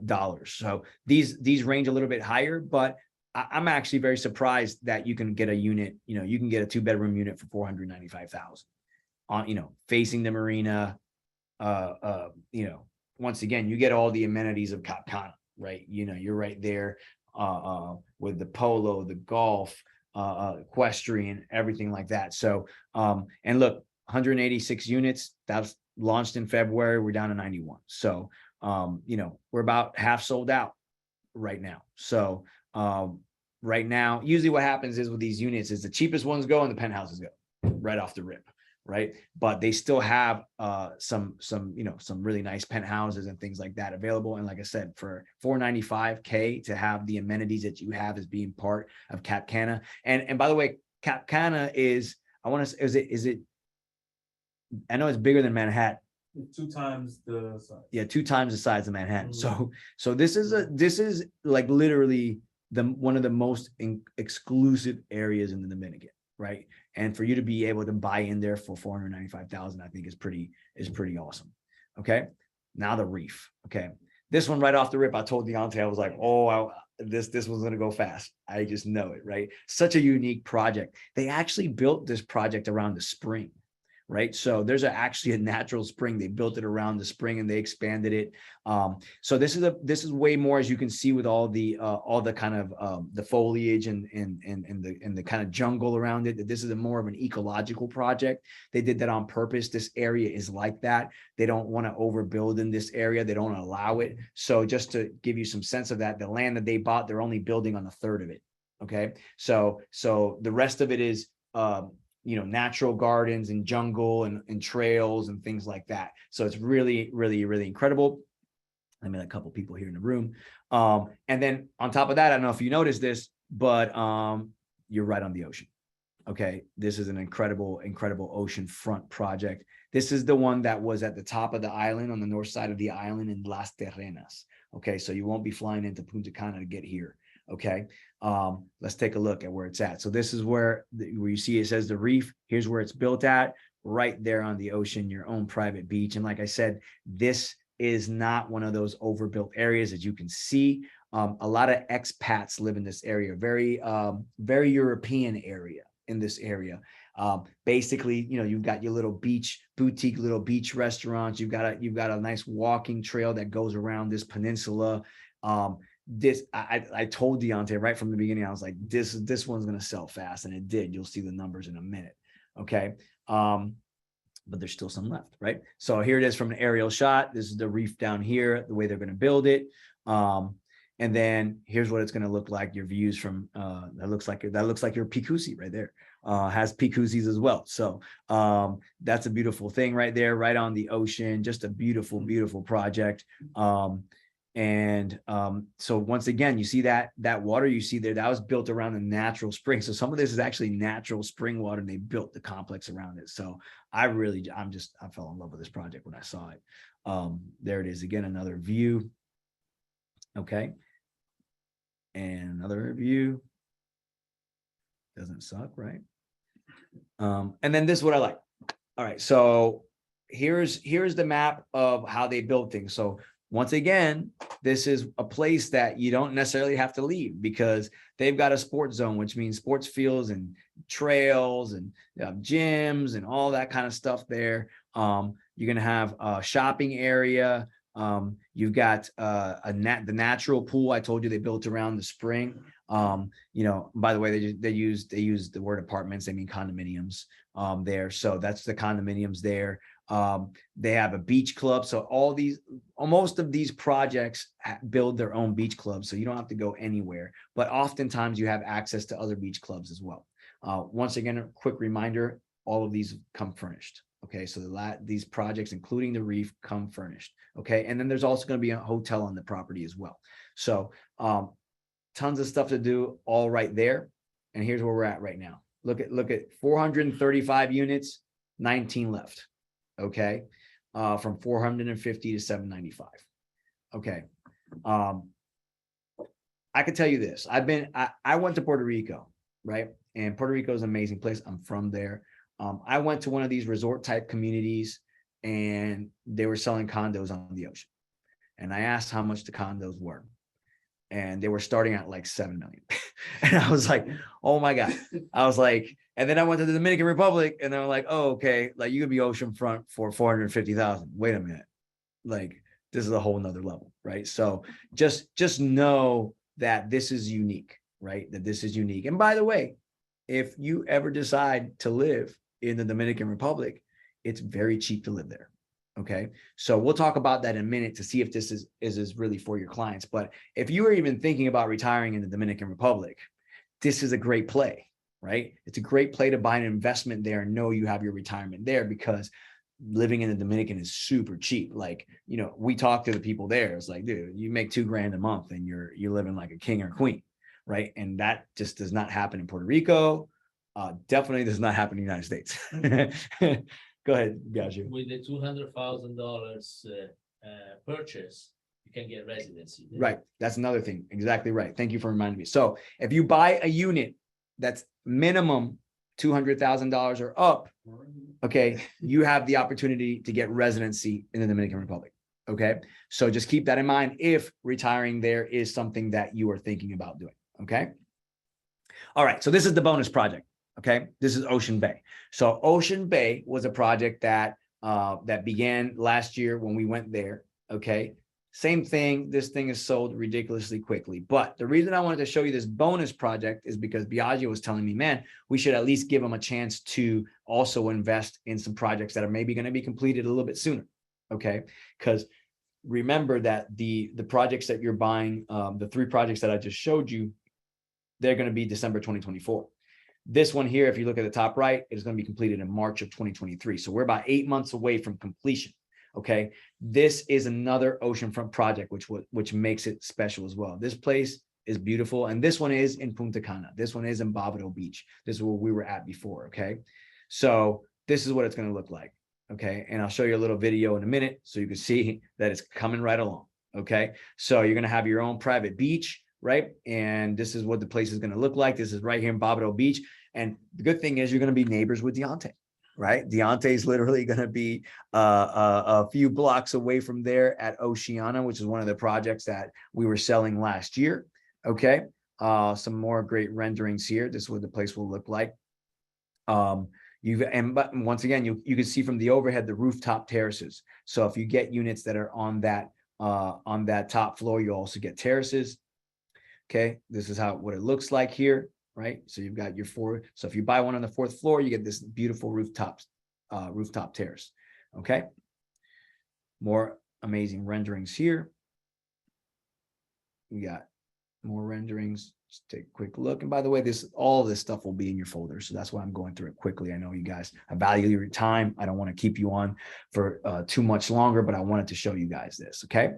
dollars. So these range a little bit higher, but I'm actually very surprised that you can get a unit, you can get a 2-bedroom unit for 495,000 on, facing the marina. Once again, you get all the amenities of Cap Cana, right? You're right there with the polo, the golf, equestrian, everything like that. So, and look, 186 units, that's launched in February. We're down to 91. So, we're about half sold out right now. So, right now, usually what happens is with these units is the cheapest ones go and the penthouses go right off the rip. Right. But they still have some really nice penthouses and things like that available. And like I said, for $495K to have the amenities that you have as being part of Cap Cana. And by the way, Cap Cana is, I know it's bigger than Manhattan. 2 times the size. Yeah, 2 times the size of Manhattan. So this is like literally one of the most exclusive areas in the Dominican. Right. And for you to be able to buy in there for 495,000, I think is pretty awesome. Okay. Now the Reef. Okay. This one right off the rip, I told Deontay, I was like, this was going to go fast. I just know it. Right. Such a unique project. They actually built this project around the spring. Right. So there's actually a natural spring. They built it around the spring and they expanded it. So this is way more, as you can see, with all the kind of the foliage and the kind of jungle around it. This is more of an ecological project. They did that on purpose. This area is like that. They don't want to overbuild in this area. They don't allow it. So just to give you some sense of that, the land that they bought, they're only building on a third of it. Okay. So the rest of it is, natural gardens and jungle and trails and things like that. So it's really, really, really incredible. I met a couple people here in the room. And then on top of that, I don't know if you noticed this, but you're right on the ocean. Okay. This is an incredible, incredible oceanfront project. This is the one that was at the top of the island, on the north side of the island in Las Terrenas. Okay. So you won't be flying into Punta Cana to get here. Okay. Let's take a look at where it's at. So this is where you see it says the Reef. Here's where it's built at, right there on the ocean, your own private beach. And like I said, this is not one of those overbuilt areas, as you can see. A lot of expats live in this area, very European area in this area. Basically, you've got your little boutique little beach restaurants. You've got a nice walking trail that goes around this peninsula. I told Deontay right from the beginning, I was like, this one's going to sell fast. And it did. You'll see the numbers in a minute. Okay. But there's still some left, right? So here it is from an aerial shot. This is the Reef down here, the way they're going to build it. And then here's what it's going to look like. Your views from, that looks like your Picusi right there. Has Picusis as well. So that's a beautiful thing right there, right on the ocean. Just a beautiful, beautiful project. So once again, you see that water you see there, that was built around a natural spring. So some of this is actually natural spring water, and they built the complex around it. So I fell in love with this project when I saw it. There it is again, another view. Okay. And another view. Doesn't suck, right? And then this is what I like. All right. So here's the map of how they built things. So once again, this is a place that you don't necessarily have to leave, because they've got a sports zone, which means sports fields and trails and gyms and all that kind of stuff there. You're going to have a shopping area. You've got the natural pool. I told you they built around the spring. By the way, they use the word apartments. They mean condominiums there. So that's the condominiums there. They have a beach club. So most of these projects build their own beach clubs. So you don't have to go anywhere, but oftentimes you have access to other beach clubs as well. Once again, a quick reminder, all of these come furnished. Okay, so these projects, including the reef, come furnished. Okay, and then there's also going to be a hotel on the property as well. So tons of stuff to do all right there. And here's where we're at right now. Look at 435 units, 19 left. Okay, from 450 to 795. Okay, I can tell you this. I went to Puerto Rico, right? And Puerto Rico is an amazing place. I'm from there. I went to one of these resort type communities and they were selling condos on the ocean. And I asked how much the condos were. And they were starting at like 7 million. And I was like, oh my God. I was like, and then I went to the Dominican Republic and they were like, oh, okay. Like you could be oceanfront for 450,000. Wait a minute. Like this is a whole nother level, right? So just know that this is unique, right? That this is unique. And by the way, if you ever decide to live in the Dominican Republic, it's very cheap to live there. Okay, so we'll talk about that in a minute to see if this is really for your clients. But if you are even thinking about retiring in the Dominican Republic, this is a great play, right? It's a great play to buy an investment there and know you have your retirement there, because living in the Dominican is super cheap. Like, you know, we talk to the people there. It's like, dude, you make $2,000 a month and you're living like a king or queen, right? And that just does not happen in Puerto Rico. Definitely does not happen in the United States. Go ahead, Gaju. With the $200,000 purchase, you can get residency. Right. That's another thing. Exactly right. Thank you for reminding me. So if you buy a unit that's minimum $200,000 or up, okay, you have the opportunity to get residency in the Dominican Republic. Okay. So just keep that in mind if retiring there is something that you are thinking about doing. Okay. All right. So this is the bonus project. Okay, this is Ocean Bay. So Ocean Bay was a project that that began last year when we went there. Okay, same thing. This thing is sold ridiculously quickly. But the reason I wanted to show you this bonus project is because Biagio was telling me, man, we should at least give them a chance to also invest in some projects that are maybe going to be completed a little bit sooner. Okay, because remember that the projects that you're buying, the 3 projects that I just showed you, they're going to be December 2024. This one here, if you look at the top right, it is going to be completed in March of 2023. So we're about 8 months away from completion. Okay. This is another oceanfront project, which makes it special as well. This place is beautiful. And this one is in Punta Cana. This one is in Bávaro Beach. This is where we were at before. Okay. So this is what it's going to look like. Okay. And I'll show you a little video in a minute so you can see that it's coming right along. Okay. So you're going to have your own private beach, right? And this is what the place is going to look like. This is right here in Bávaro Beach. And the good thing is you're going to be neighbors with Deontay, right? Deontay is literally going to be a few blocks away from there at Oceana, which is one of the projects that we were selling last year. Okay. Some more great renderings here. This is what the place will look like. But once again, you can see from the overhead, the rooftop terraces. So if you get units that are on that top floor, you also get terraces. Okay. This is what it looks like here. Right. So you've got your 4. So if you buy one on the 4th floor, you get this beautiful rooftop terrace. Okay. More amazing renderings here. We got more renderings. Just take a quick look. And by the way, all of this stuff will be in your folder. So that's why I'm going through it quickly. I know you guys, I value your time. I don't want to keep you on for too much longer, but I wanted to show you guys this. Okay.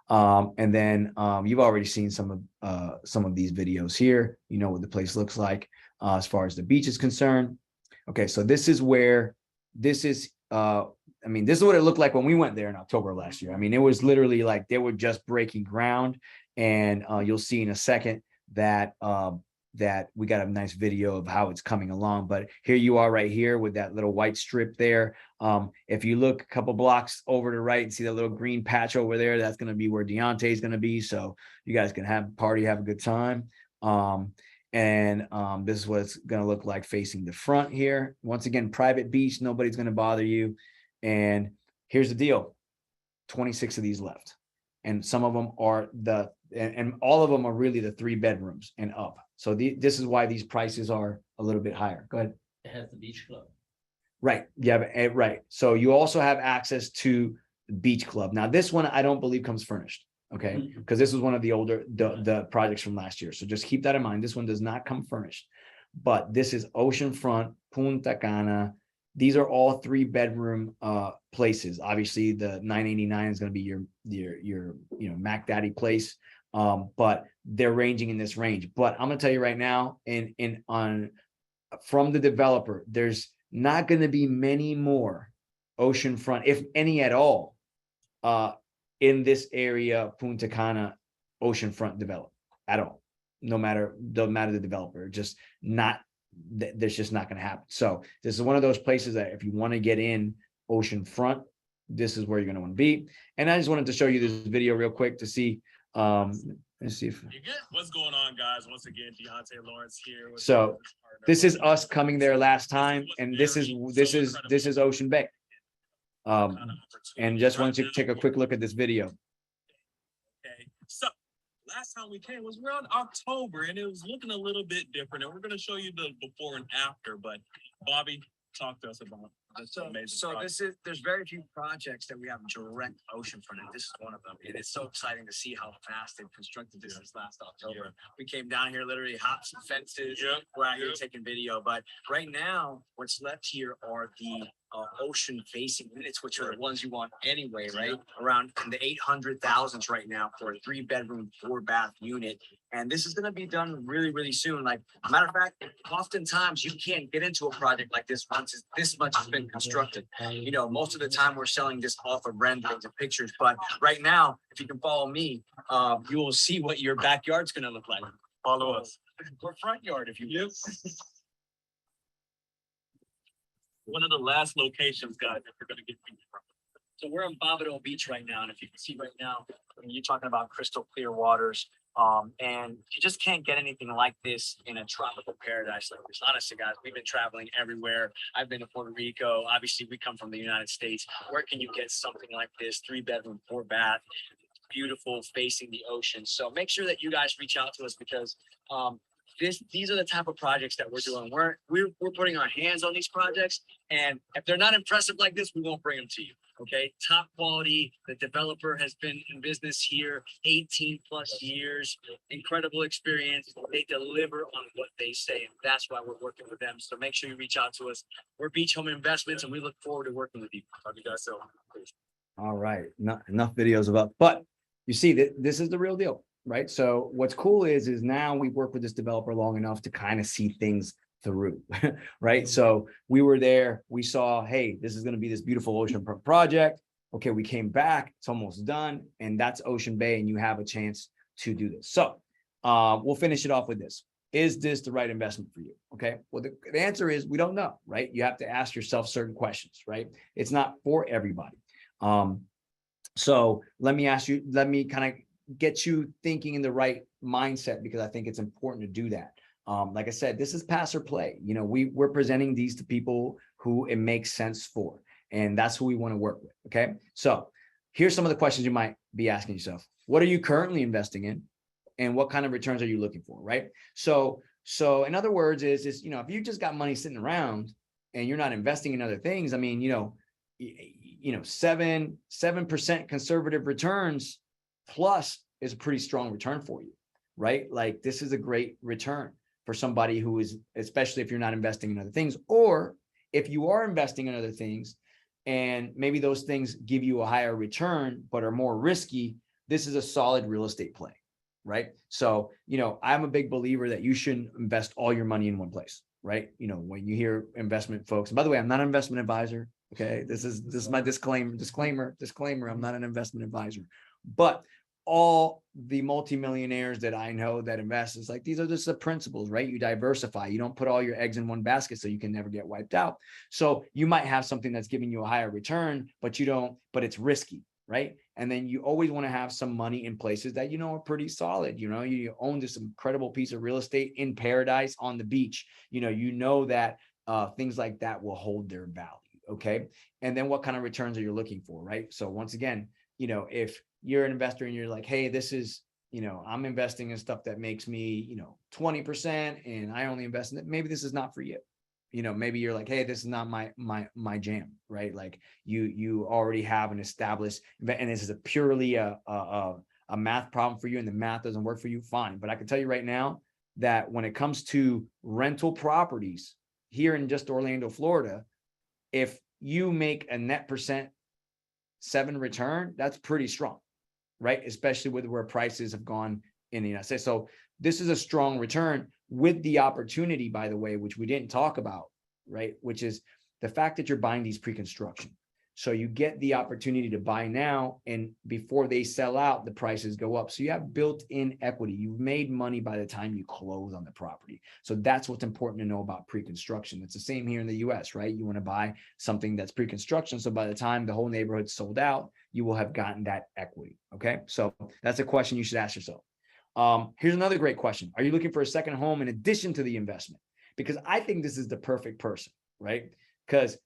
And then you've already seen some of these videos here. You know what the place looks like as far as the beach is concerned. Okay, so this is what it looked like when we went there in October last year. I mean, it was literally like they were just breaking ground, and you'll see in a second that that we got a nice video of how it's coming along. But here you are right here with that little white strip there. If you look a couple blocks over to the right and see that little green patch over there, that's going to be where Deontay is going to be. So you guys can have a party, have a good time. This is what it's going to look like facing the front here. Once again, private beach, nobody's going to bother you. And here's the deal. 26 of these left. And some of them are and all of them are really the 3 bedrooms and up. So this is why these prices are a little bit higher. Go ahead. It has the beach club. Right. Yeah. Right. So you also have access to the beach club. Now, this one I don't believe comes furnished. Okay. Because this was one of the older the projects from last year. So just keep that in mind. This one does not come furnished, but this is oceanfront, Punta Cana. These are all 3-bedroom places. Obviously, the 989 is going to be your Mac Daddy place. But they're ranging in this range. But I'm gonna tell you right now, from the developer, there's not going to be many more oceanfront, if any at all, in this area, Punta Cana oceanfront develop at all. No matter the developer, just not. There's just not going to happen. So this is one of those places that if you want to get in oceanfront, this is where you're going to want to be. And I just wanted to show you this video real quick to see. Let's see if You good? What's going on, guys? Once again, Deontay Lawrence here. So this is us coming there last time, and this is Ocean Bay. And just wanted you to take a quick look at this video. Okay, so last time we came was around October, and it was looking a little bit different. And we're going to show you the before and after. But Bobby, talk to us about this amazing project. There's very few projects that we have direct oceanfront, and this is one of them. It is so exciting to see how fast they've constructed this since last October. We came down here, literally hopped some fences. We're out here taking video, but right now what's left here are the ocean facing units, which are the ones you want anyway, right? Around in the 800,000s right now for a 3-bedroom, 4-bath unit. And this is going to be done really, really soon. Like, matter of fact, oftentimes you can't get into a project like this once this much has been constructed. You know, most of the time we're selling this off of renderings and pictures, but right now, if you can follow me, you will see what your backyard's going to look like. Follow us. Or front yard, if you will. One of the last locations, guys, that we're going to get people from. So we're in Bobado Beach right now, and if you can see right now, I mean, you're talking about crystal clear waters, and you just can't get anything like this in a tropical paradise like this. Honestly, guys, we've been traveling everywhere. I've been to Puerto Rico. Obviously, we come from the United States. Where can you get something like this? 3-bedroom, 4-bath, beautiful, facing the ocean. So make sure that you guys reach out to us because these are the type of projects that we're doing. We're putting our hands on these projects, and if they're not impressive like this, we won't bring them to you. Okay, top quality. The developer has been in business here 18 plus years. Incredible experience. They deliver on what they say, and that's why we're working with them. So make sure you reach out to us. We're Beach Home Investments, and we look forward to working with you. Love you guys so much. All right, not enough videos about, but you see that this is the real deal. Right. So what's cool is now we work with this developer long enough to kind of see things through. Right. So we were there. We saw, hey, this is going to be this beautiful oceanfront project. Okay. We came back. It's almost done. And that's Ocean Bay. And you have a chance to do this. So we'll finish it off with this. Is this the right investment for you? Okay. Well, the answer is we don't know. Right. You have to ask yourself certain questions. Right. It's not for everybody. So let me kind of get you thinking in the right mindset, because I think it's important to do that. Like I said, this is pass or play. You know, we're presenting these to people who it makes sense for, and that's who we want to work with. Okay. So here's some of the questions you might be asking yourself. What are you currently investing in? And what kind of returns are you looking for? Right. So in other words, is, you know, if you just got money sitting around and you're not investing in other things, I mean, 7% conservative returns plus is a pretty strong return for you, right? Like, this is a great return for somebody who is, especially if you're not investing in other things, or if you are investing in other things and maybe those things give you a higher return but are more risky. This is a solid real estate play, right? So, I'm a big believer that you shouldn't invest all your money in one place, right? When you hear investment folks, and by the way, I'm not an investment advisor. Okay. This is my disclaimer. I'm not an investment advisor, but all the multimillionaires that I know that invest, is like, these are just the principles, right? You diversify. You don't put all your eggs in one basket so you can never get wiped out. So you might have something that's giving you a higher return, but it's risky, right? And then you always want to have some money in places that, are pretty solid. You own this incredible piece of real estate in paradise on the beach. That things like that will hold their value. Okay. And then what kind of returns are you looking for, right? So once again, if you're an investor and you're like, hey, this is, I'm investing in stuff that makes me, 20%, and I only invest in it, maybe this is not for you. You know, maybe you're like, hey, this is not my jam, right? Like you already have an established, and this is a purely a math problem for you, and the math doesn't work for you, fine. But I can tell you right now that when it comes to rental properties here in just Orlando, Florida, if you make a net %7 return, that's pretty strong, right? Especially with where prices have gone in the United States. So this is a strong return with the opportunity, by the way, which we didn't talk about, right? Which is the fact that you're buying these pre-construction. So you get the opportunity to buy now, and before they sell out, the prices go up. So you have built-in equity. You've made money by the time you close on the property. So that's what's important to know about pre-construction. It's the same here in the US, right? You want to buy something that's pre-construction. So by the time the whole neighborhood's sold out, you will have gotten that equity. Okay. So that's a question you should ask yourself. Here's another great question. Are you looking for a second home in addition to the investment? Because I think this is the perfect person, right? Because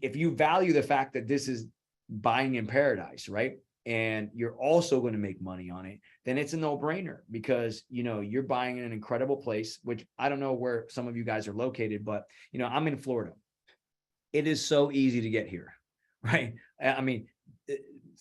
if you value the fact that this is buying in paradise, right? And you're also going to make money on it, then it's a no-brainer, because, you know, you're buying in an incredible place, which I don't know where some of you guys are located, but, you know, I'm in Florida. It is so easy to get here, right? I mean,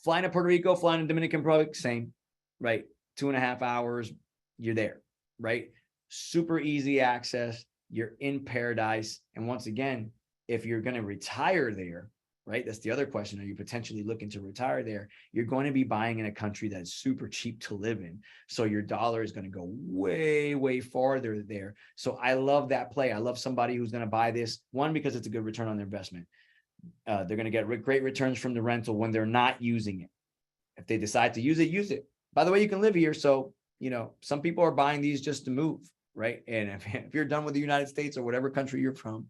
flying to Puerto Rico, flying to Dominican Republic, same, right? 2.5 hours, you're there, right? Super easy access. You're in paradise. And once again, if you're going to retire there, right? That's the other question. Are you potentially looking to retire there? You're going to be buying in a country that's super cheap to live in. So your dollar is going to go way, way farther there. So I love that play. I love somebody who's going to buy this, one, because it's a good return on their investment. They're going to get great returns from the rental when they're not using it. If they decide to use it, use it. By the way, you can live here. So, you know, some people are buying these just to move, right? And if you're done with the United States or whatever country you're from,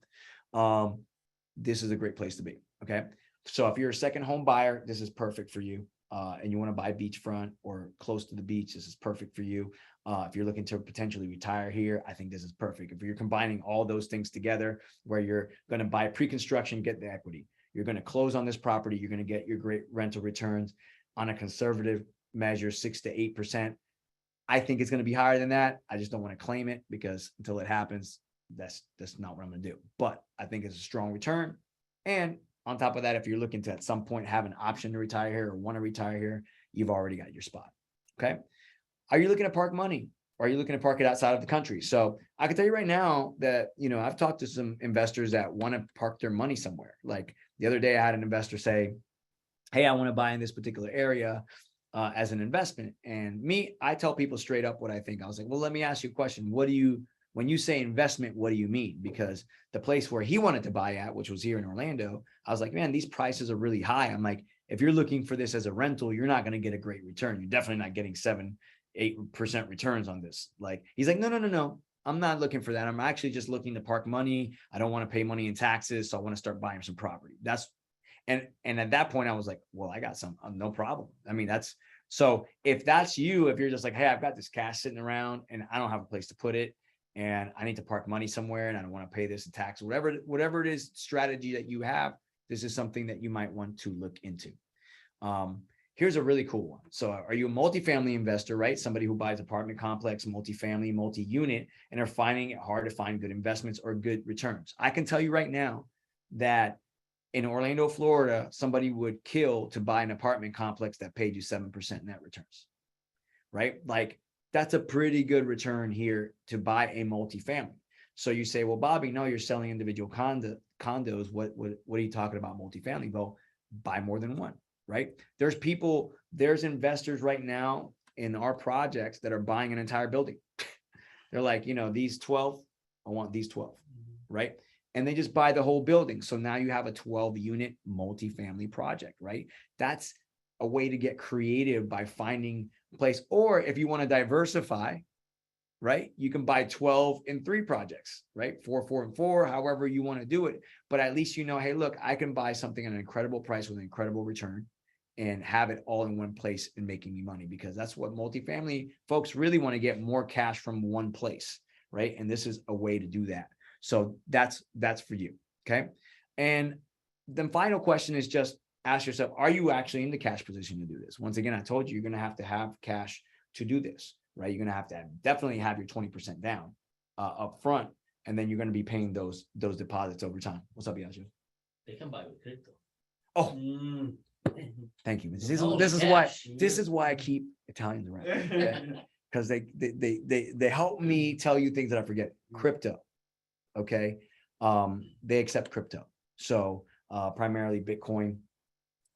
this is a great place to be. Okay. So if you're a second home buyer, this is perfect for you. And you want to buy beachfront or close to the beach, this is perfect for you. If you're looking to potentially retire here, I think this is perfect. If you're combining all those things together, where you're going to buy pre-construction, get the equity, you're going to close on this property, you're going to get your great rental returns on a conservative measure, 6 to 8%. I think it's going to be higher than that. I just don't want to claim it, because until it happens, that's not what I'm going to do. But I think it's a strong return. And on top of that, if you're looking to at some point have an option to retire here or want to retire here, you've already got your spot. Okay. Are you looking to park money? Or are you looking to park it outside of the country? So I can tell you right now that, you know, I've talked to some investors that want to park their money somewhere. Like the other day, I had an investor say, hey, I want to buy in this particular area as an investment. And I tell people straight up what I think. I was like, well, let me ask you a question. When you say investment, what do you mean? Because the place where he wanted to buy at, which was here in Orlando, I was like, man, these prices are really high. I'm like, if you're looking for this as a rental, you're not going to get a great return. You're definitely not getting 7-8% returns on this. Like, he's like, no. I'm not looking for that. I'm actually just looking to park money. I don't want to pay money in taxes. So I want to start buying some property. And at that point I was like, well, I got some, no problem. I mean, so if that's you, if you're just like, hey, I've got this cash sitting around and I don't have a place to put it, and I need to park money somewhere and I don't want to pay this in tax, whatever it is, strategy that you have, this is something that you might want to look into. Here's a really cool one. So are you a multifamily investor, right? Somebody who buys apartment complex, multifamily, multi-unit, and are finding it hard to find good investments or good returns. I can tell you right now that in Orlando, Florida, somebody would kill to buy an apartment complex that paid you 7% net returns, right? Like, that's a pretty good return here to buy a multifamily. So you say, well, Bobby, no, you're selling individual condos. What are you talking about multifamily? Well, buy more than one, right? There's investors right now in our projects that are buying an entire building. They're like, you know, these 12, I want these 12, right? And they just buy the whole building. So now you have a 12-unit multifamily project, right? That's a way to get creative by finding a place. Or if you want to diversify, right, you can buy 12 in 3 projects, right? 4, 4, and 4, however you want to do it. But at least you know, hey, look, I can buy something at an incredible price with an incredible return and have it all in one place and making me money, because that's what multifamily folks really want to get, more cash from one place, right? And this is a way to do that. So that's for you. Okay. And the final question is just ask yourself, are you actually in the cash position to do this? Once again, I told you, you're going to have cash to do this, right? You're going to definitely have your 20% down up front. and then you're going to be paying those deposits over time. What's up, Yashu? They can buy with crypto. Oh, Mm. thank you. This Oh, is why I keep Italians around, because they help me tell you things that I forget. Crypto, okay? They accept crypto, so primarily Bitcoin.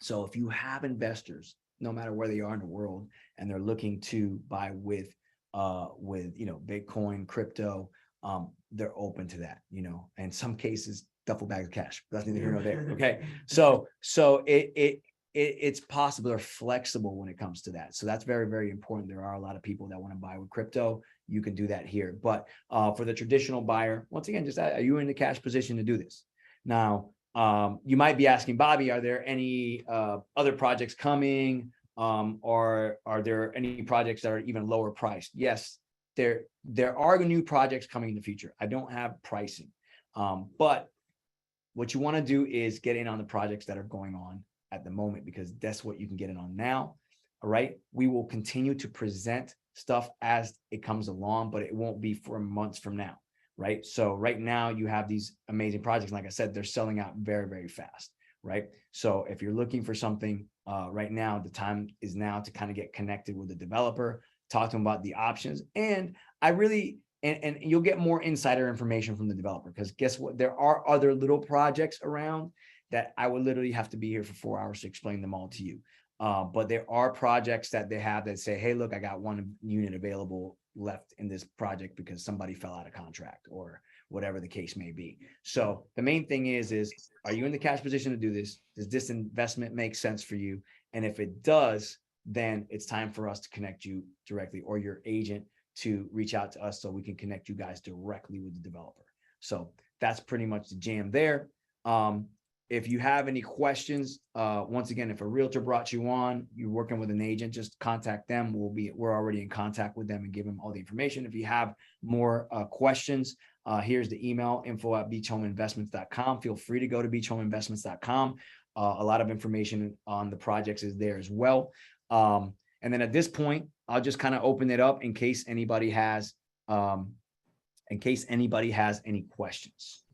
So if you have investors, no matter where they are in the world, and they're looking to buy with Bitcoin, crypto, they're open to that, in some cases, duffel bags of cash. That's neither here nor there. Okay. So it's possible, they're flexible when it comes to that. So that's very, very important. There are a lot of people that want to buy with crypto. You can do that here. But for the traditional buyer, once again, just are you in the cash position to do this? Now, you might be asking, Bobby, are there any other projects coming? Or are there any projects that are even lower priced? Yes, there are new projects coming in the future. I don't have pricing, but what you want to do is get in on the projects that are going on at the moment, because that's what you can get in on now. All right. We will continue to present stuff as it comes along, but it won't be for months from now. Right. So right now you have these amazing projects. Like I said, they're selling out very, very fast. Right. So if you're looking for something right now, the time is now to kind of get connected with the developer, talk to them about the options. And I really, and you'll get more insider information from the developer, because guess what? There are other little projects around that I would literally have to be here for 4 hours to explain them all to you. But there are projects that they have that say, hey, look, I got one unit available left in this project because somebody fell out of contract or whatever the case may be. So the main thing is are you in the cash position to do this? Does this investment make sense for you? And if it does, then it's time for us to connect you directly, or your agent to reach out to us so we can connect you guys directly with the developer. So that's pretty much the jam there. If you have any questions, once again, if a realtor brought you on, you're working with an agent, just contact them. We're already in contact with them and give them all the information. If you have more questions, here's the email, info@beachhomeinvestments.com. Feel free to go to beachhomeinvestments.com. A lot of information on the projects is there as well. And then at this point, I'll just kind of open it up in case anybody has any questions.